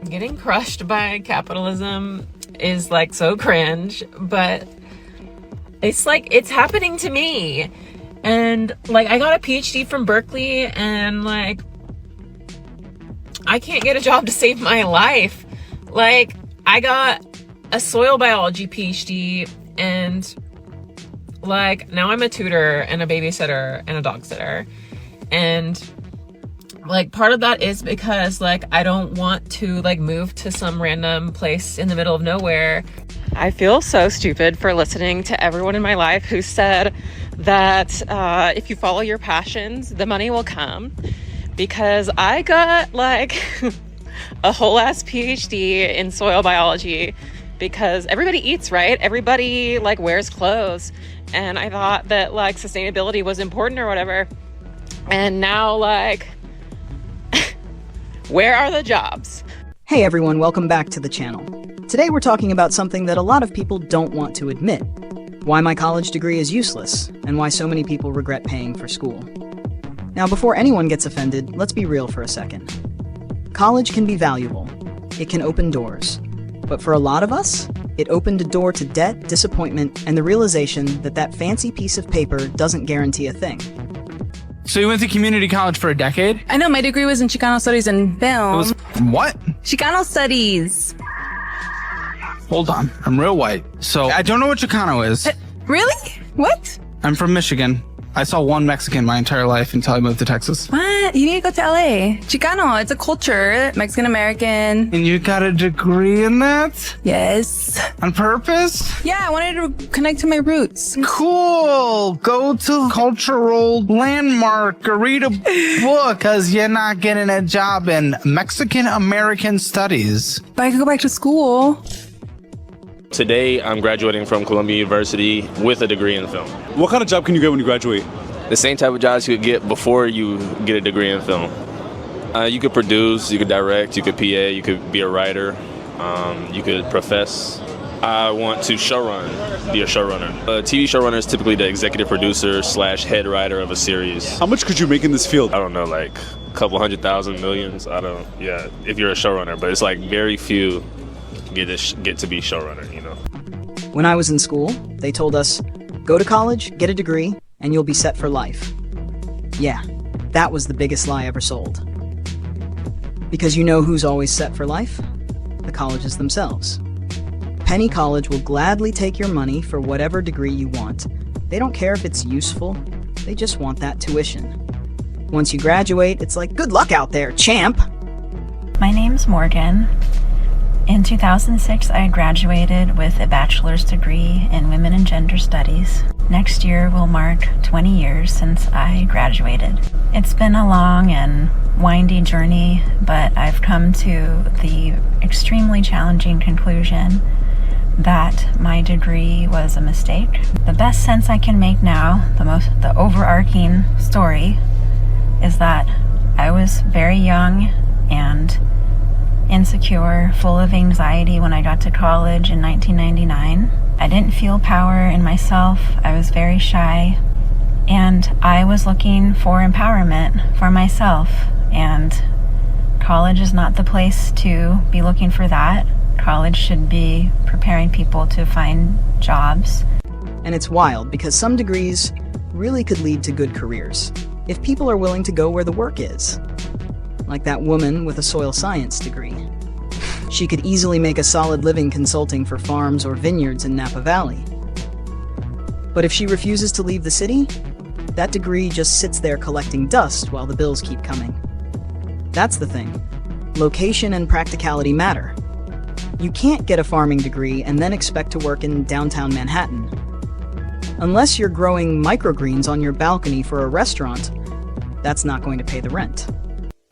Getting crushed by capitalism is like so cringe, but it's like it's happening to me. And like I got a PhD from Berkeley, and like I can't get a job to save my life. Like I got a soil biology PhD, and like now I'm a tutor and a babysitter and a dog sitter. And like part of that is because like I don't want to like move to some random place in the middle of nowhere. I feel so stupid for listening to everyone in my life who said that if you follow your passions, the money will come. Because I got like a whole ass PhD in soil biology because everybody eats, right? Everybody like wears clothes. And I thought that like sustainability was important or whatever. And now like, where are the jobs? Hey everyone, welcome back to the channel. Today we're talking about something that a lot of people don't want to admit. Why my college degree is useless, and why so many people regret paying for school. Now before anyone gets offended, let's be real for a second. College can be valuable. It can open doors. But for a lot of us, it opened a door to debt, disappointment, and the realization that that fancy piece of paper doesn't guarantee a thing. So you went to community college for a decade? I know, my degree was in Chicano Studies and Film. It was what? Chicano Studies. Hold on, I'm real white. So I don't know what Chicano is. Really? What? I'm from Michigan. I saw one Mexican my entire life until I moved to Texas. What? You need to go to LA. Chicano, it's a culture. Mexican-American. And you got a degree in that? Yes. On purpose? Yeah, I wanted to connect to my roots. Cool. Go to cultural landmark or read a book because you're not getting a job in Mexican-American studies. But I could go back to school. Today, I'm graduating from Columbia University with a degree in film. What kind of job can you get when you graduate? The same type of jobs you could get before you get a degree in film. You could produce, you could direct, you could PA, you could be a writer, you could profess. I want to be a showrunner. A TV showrunner is typically the executive producer / head writer of a series. How much could you make in this field? I don't know, like a couple 100,000, millions, if you're a showrunner, but it's like very few get to be showrunner, you know. When I was in school, they told us, go to college, get a degree, and you'll be set for life. Yeah, that was the biggest lie ever sold. Because you know who's always set for life? The colleges themselves. Penny College will gladly take your money for whatever degree you want. They don't care if it's useful, they just want that tuition. Once you graduate, it's like, good luck out there, champ! My name's Morgan. In 2006, I graduated with a bachelor's degree in Women and Gender Studies. Next year will mark 20 years since I graduated. It's been a long and windy journey, but I've come to the extremely challenging conclusion that my degree was a mistake. The best sense I can make now, the overarching story, is that I was very young and insecure, full of anxiety when I got to college in 1999. I didn't feel power in myself. I was very shy, and I was looking for empowerment for myself, and college is not the place to be looking for that. College should be preparing people to find jobs. And it's wild because some degrees really could lead to good careers if people are willing to go where the work is. Like that woman with a soil science degree. She could easily make a solid living consulting for farms or vineyards in Napa Valley. But if she refuses to leave the city, that degree just sits there collecting dust while the bills keep coming. That's the thing. Location and practicality matter. You can't get a farming degree and then expect to work in downtown Manhattan. Unless you're growing microgreens on your balcony for a restaurant, that's not going to pay the rent.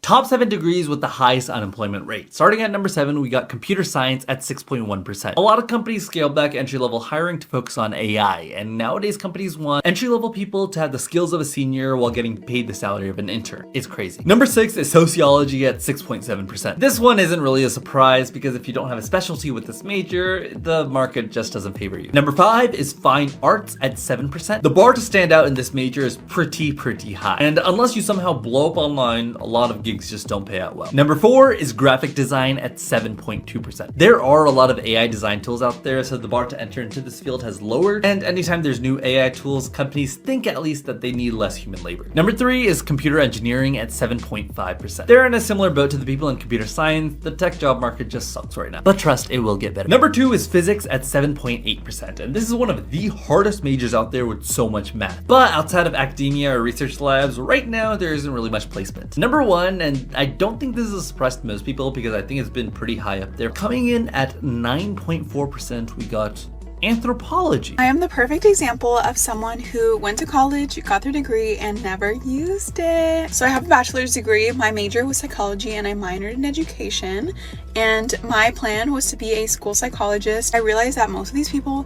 Top 7 degrees with the highest unemployment rate. Starting at number 7, we got computer science at 6.1%. A lot of companies scaled back entry-level hiring to focus on AI, and nowadays companies want entry-level people to have the skills of a senior while getting paid the salary of an intern. It's crazy. Number 6 is sociology at 6.7%. This one isn't really a surprise because if you don't have a specialty with this major, the market just doesn't favor you. Number 5 is fine arts at 7%. The bar to stand out in this major is pretty high, and unless you somehow blow up online, a lot of gig gigs just don't pay out well. Number 4 is graphic design at 7.2%. There are a lot of AI design tools out there, so the bar to enter into this field has lowered, and anytime there's new AI tools, companies think at least that they need less human labor. Number 3 is computer engineering at 7.5%. They're in a similar boat to the people in computer science. The tech job market just sucks right now. But trust, it will get better. Number 2 is physics at 7.8%, and this is one of the hardest majors out there with so much math. But outside of academia or research labs, right now there isn't really much placement. Number 1, and I don't think this is a surprise to most people because I think it's been pretty high up there, coming in at 9.4%, we got anthropology. I am the perfect example of someone who went to college, got their degree, and never used it. So I have a bachelor's degree. My major was psychology and I minored in education. And my plan was to be a school psychologist. I realized that most of these people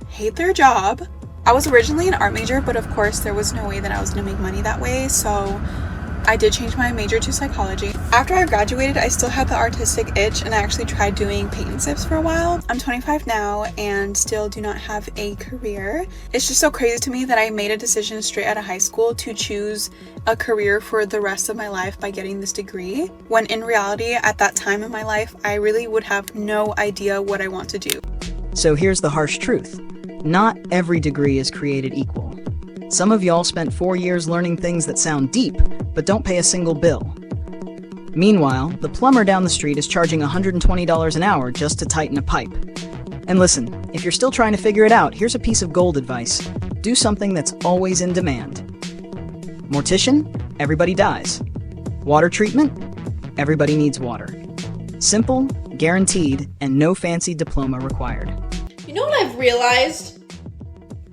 hate their job. I was originally an art major, but of course there was no way that I was gonna make money that way. So I did change my major to psychology. After I graduated, I still had the artistic itch and I actually tried doing paint and sips for a while. I'm 25 now and still do not have a career. It's just so crazy to me that I made a decision straight out of high school to choose a career for the rest of my life by getting this degree, when in reality, at that time in my life, I really would have no idea what I want to do. So here's the harsh truth. Not every degree is created equal. Some of y'all spent 4 years learning things that sound deep, but don't pay a single bill. Meanwhile, the plumber down the street is charging $120 an hour just to tighten a pipe. And listen, if you're still trying to figure it out, here's a piece of gold advice. Do something that's always in demand. Mortician? Everybody dies. Water treatment? Everybody needs water. Simple, guaranteed, and no fancy diploma required. You know what I've realized?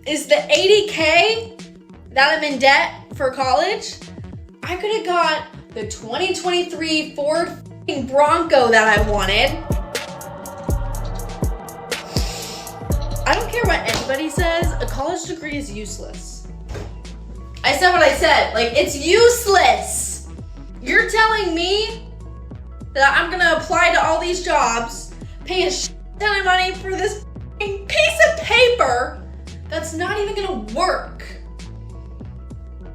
Is the $80K that I'm in debt for college, I could have got the 2023 Ford Bronco that I wanted. I don't care what anybody says, a college degree is useless. I said what I said, like, it's useless. You're telling me that I'm gonna apply to all these jobs, pay a shit ton of money for this piece of paper that's not even gonna work.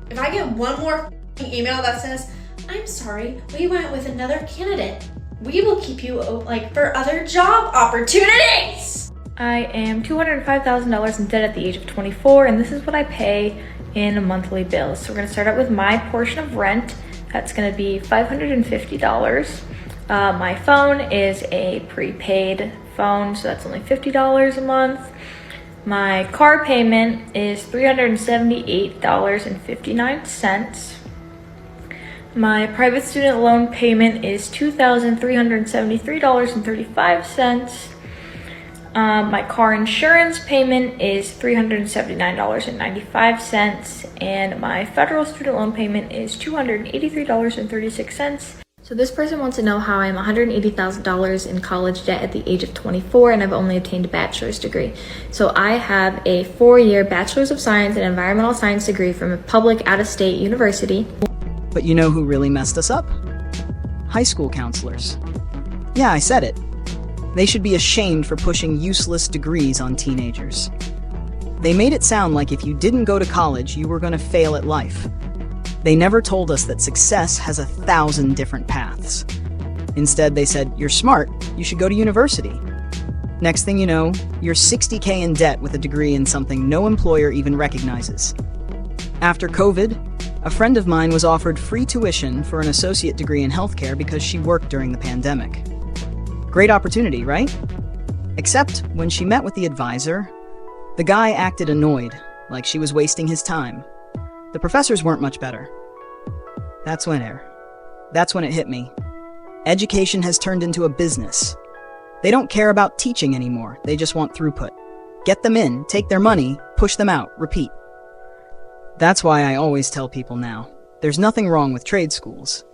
If I get one more email that says, I'm sorry, we went with another candidate, we will keep you for other job opportunities. I am $205,000 in debt at the age of 24, and this is what I pay in monthly bills. So we're gonna start out with my portion of rent. That's gonna be $550. My phone is a prepaid phone, so that's only $50 a month. My car payment is $378.59. My private student loan payment is $2,373.35. My car insurance payment is $379.95, and my federal student loan payment is $283.36. So this person wants to know how I'm $180,000 in college debt at the age of 24 and I've only obtained a bachelor's degree. So I have a 4-year Bachelor's of Science and Environmental Science degree from a public out-of-state university. But you know who really messed us up? High school counselors. Yeah, I said it. They should be ashamed for pushing useless degrees on teenagers. They made it sound like if you didn't go to college, you were going to fail at life. They never told us that success has 1,000 different paths. Instead, they said, you're smart, you should go to university. Next thing you know, you're $60K in debt with a degree in something no employer even recognizes. After COVID, a friend of mine was offered free tuition for an associate degree in healthcare because she worked during the pandemic. Great opportunity, right? Except when she met with the advisor, the guy acted annoyed, like she was wasting his time. The professors weren't much better. That's when it hit me. Education has turned into a business. They don't care about teaching anymore, they just want throughput. Get them in, take their money, push them out, repeat. That's why I always tell people now, there's nothing wrong with trade schools.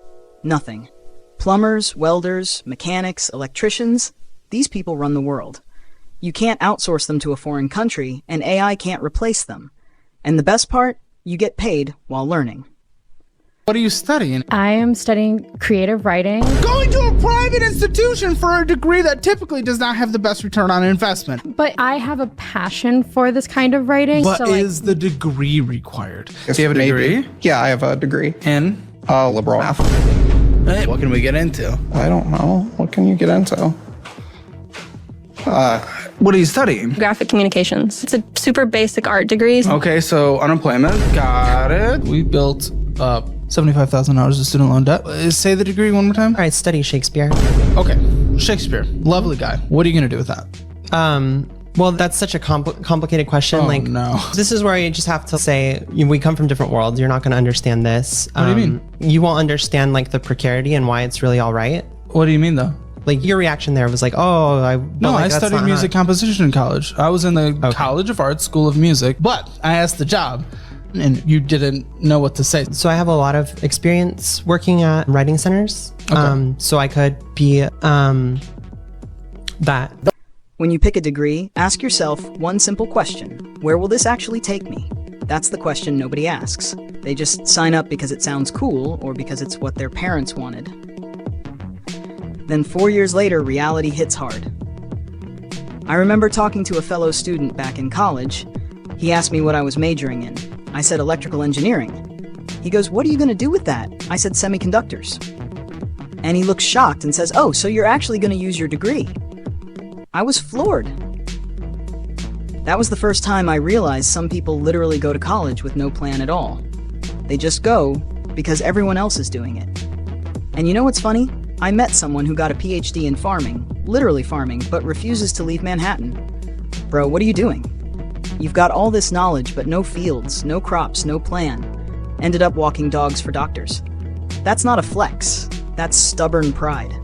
Nothing. Plumbers, welders, mechanics, electricians, these people run the world. You can't outsource them to a foreign country, and AI can't replace them. And the best part? You get paid while learning. What are you studying? I am studying creative writing. Going to a private institution for a degree that typically does not have the best return on investment. But I have a passion for this kind of writing. But is the degree required? Yes, Do you have a degree? Yeah, I have a degree in liberal math. Hey, what can we get into? I don't know. What can you get into? What are you studying? Graphic communications. It's a super basic art degree. Okay, so unemployment. Got it. We built up $75,000 of student loan debt. Say the degree one more time. I study Shakespeare. Okay, Shakespeare. Lovely guy. What are you going to do with that? Well, that's such a complicated question. Oh, no. This is where you just have to say, we come from different worlds. You're not going to understand this. What do you mean? You won't understand like the precarity and why it's really all right. What do you mean though? Like your reaction there was like, oh, I studied music composition in college. I was in the College of Arts School of Music, but I asked the job and you didn't know what to say. So I have a lot of experience working at writing centers. Okay. So I could be that. When you pick a degree, ask yourself one simple question. Where will this actually take me? That's the question nobody asks. They just sign up because it sounds cool or because it's what their parents wanted. Then 4 years later, reality hits hard. I remember talking to a fellow student back in college. He asked me what I was majoring in. I said electrical engineering. He goes, "What are you going to do with that?" I said semiconductors. And he looks shocked and says, "Oh, so you're actually going to use your degree?" I was floored. That was the first time I realized some people literally go to college with no plan at all. They just go because everyone else is doing it. And you know what's funny? I met someone who got a PhD in farming, literally farming, but refuses to leave Manhattan. Bro, what are you doing? You've got all this knowledge, but no fields, no crops, no plan. Ended up walking dogs for doctors. That's not a flex. That's stubborn pride.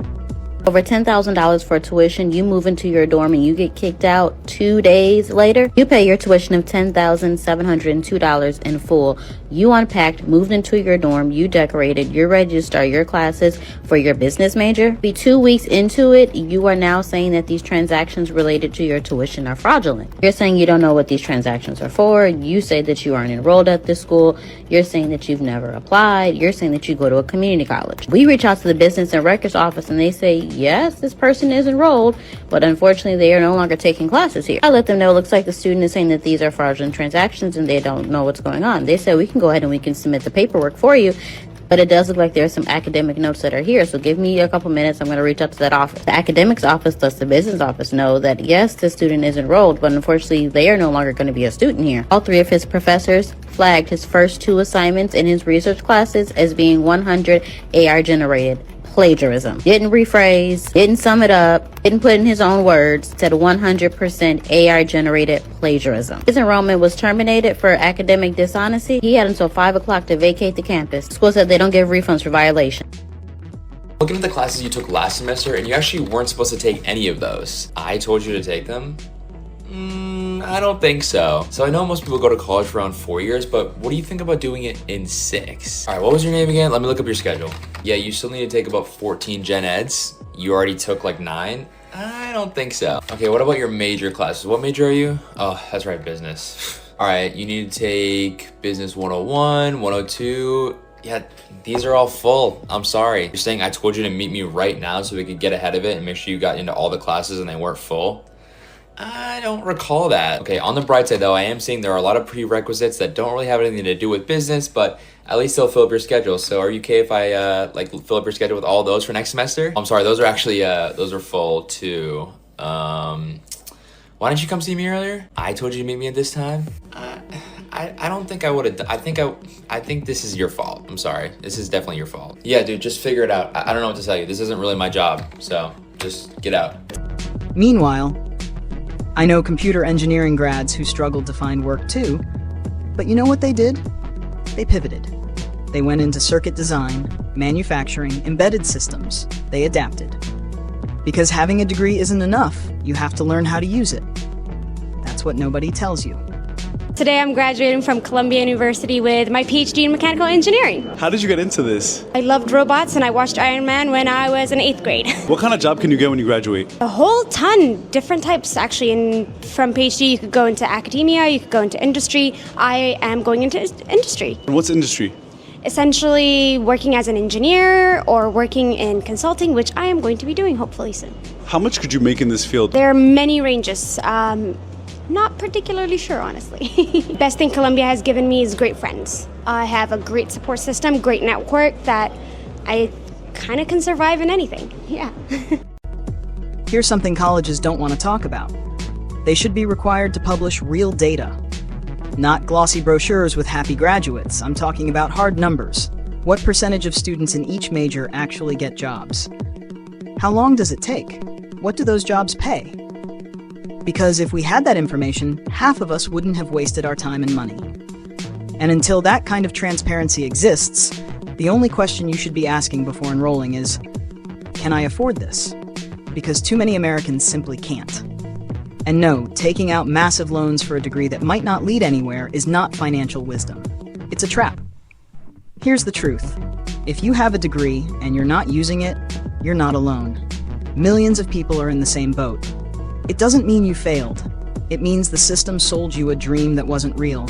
Over $10,000 for tuition, you move into your dorm and you get kicked out 2 days later. You pay your tuition of $10,702 in full. You unpacked, moved into your dorm, you decorated, you're ready to start your classes for your business major. Be 2 weeks into it, you are now saying that these transactions related to your tuition are fraudulent. You're saying you don't know what these transactions are for. You say that you aren't enrolled at this school. You're saying that you've never applied. You're saying that you go to a community college. We reach out to the business and records office and they say, yes, this person is enrolled, but unfortunately they are no longer taking classes here. I let them know it looks like the student is saying that these are fraudulent transactions and they don't know what's going on. They said we can go ahead and we can submit the paperwork for you, but it does look like there are some academic notes that are here, so give me a couple minutes. I'm going to reach out to that office. The academics office lets the business office know that yes, the student is enrolled, but unfortunately they are no longer going to be a student here. All three of his professors flagged his first 2 assignments in his research classes as being 100 AR generated. Plagiarism. Didn't rephrase, didn't sum it up, didn't put in his own words, said 100% AR generated plagiarism. His enrollment was terminated for academic dishonesty. He had until 5 o'clock to vacate the campus. School said they don't give refunds for violation. Looking at the classes you took last semester and you actually weren't supposed to take any of those. I told you to take them? I don't think so. So I know most people go to college for around 4 years, but what do you think about doing it in 6? All right, what was your name again? Let me look up your schedule. Yeah, you still need to take about 14 gen eds. You already took like 9? I don't think so. Okay, what about your major classes? What major are you? Oh, that's right, business. All right, you need to take business 101, 102. Yeah, these are all full. I'm sorry. You're saying I told you to meet me right now so we could get ahead of it and make sure you got into all the classes and they weren't full? I don't recall that. Okay, on the bright side though, I am seeing there are a lot of prerequisites that don't really have anything to do with business, but at least they'll fill up your schedule. So are you okay if I fill up your schedule with all those for next semester? I'm sorry, those are actually those are full too. Why didn't you come see me earlier? I told you to meet me at this time. I don't think I would have. I think this is your fault. I'm sorry. This is definitely your fault. Yeah, dude, just figure it out. I don't know what to tell you. This isn't really my job, so just get out. Meanwhile, I know computer engineering grads who struggled to find work too, but you know what they did? They pivoted. They went into circuit design, manufacturing, embedded systems. They adapted. Because having a degree isn't enough, you have to learn how to use it. That's what nobody tells you. Today I'm graduating from Columbia University with my PhD in mechanical engineering. How did you get into this? I loved robots and I watched Iron Man when I was in 8th grade. What kind of job can you get when you graduate? A whole ton, different types actually. And from PhD you could go into academia, you could go into industry. I am going into industry. And what's industry? Essentially working as an engineer or working in consulting, which I am going to be doing hopefully soon. How much could you make in this field? There are many ranges. Not particularly sure, honestly. Best thing Columbia has given me is great friends. I have a great support system, great network that I kind of can survive in anything. Yeah. Here's something colleges don't want to talk about. They should be required to publish real data. Not glossy brochures with happy graduates. I'm talking about hard numbers. What percentage of students in each major actually get jobs? How long does it take? What do those jobs pay? Because if we had that information, half of us wouldn't have wasted our time and money. And until that kind of transparency exists, the only question you should be asking before enrolling is, can I afford this? Because too many Americans simply can't. And no, taking out massive loans for a degree that might not lead anywhere is not financial wisdom. It's a trap. Here's the truth. If you have a degree and you're not using it, you're not alone. Millions of people are in the same boat. It doesn't mean you failed. It means the system sold you a dream that wasn't real.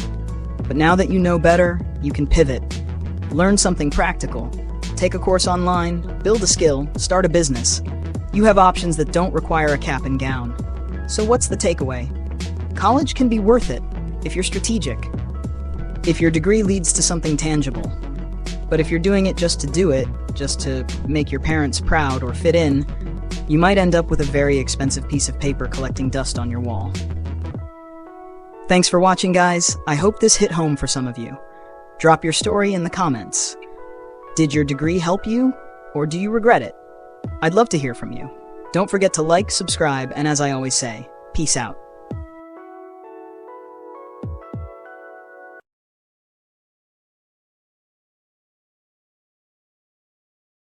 But now that you know better, you can pivot. Learn something practical. Take a course online, build a skill, start a business. You have options that don't require a cap and gown. So what's the takeaway? College can be worth it if you're strategic. If your degree leads to something tangible. But if you're doing it just to do it, just to make your parents proud or fit in, you might end up with a very expensive piece of paper collecting dust on your wall. Thanks for watching, guys. I hope this hit home for some of you. Drop your story in the comments. Did your degree help you, or do you regret it? I'd love to hear from you. Don't forget to like, subscribe, and as I always say, peace out.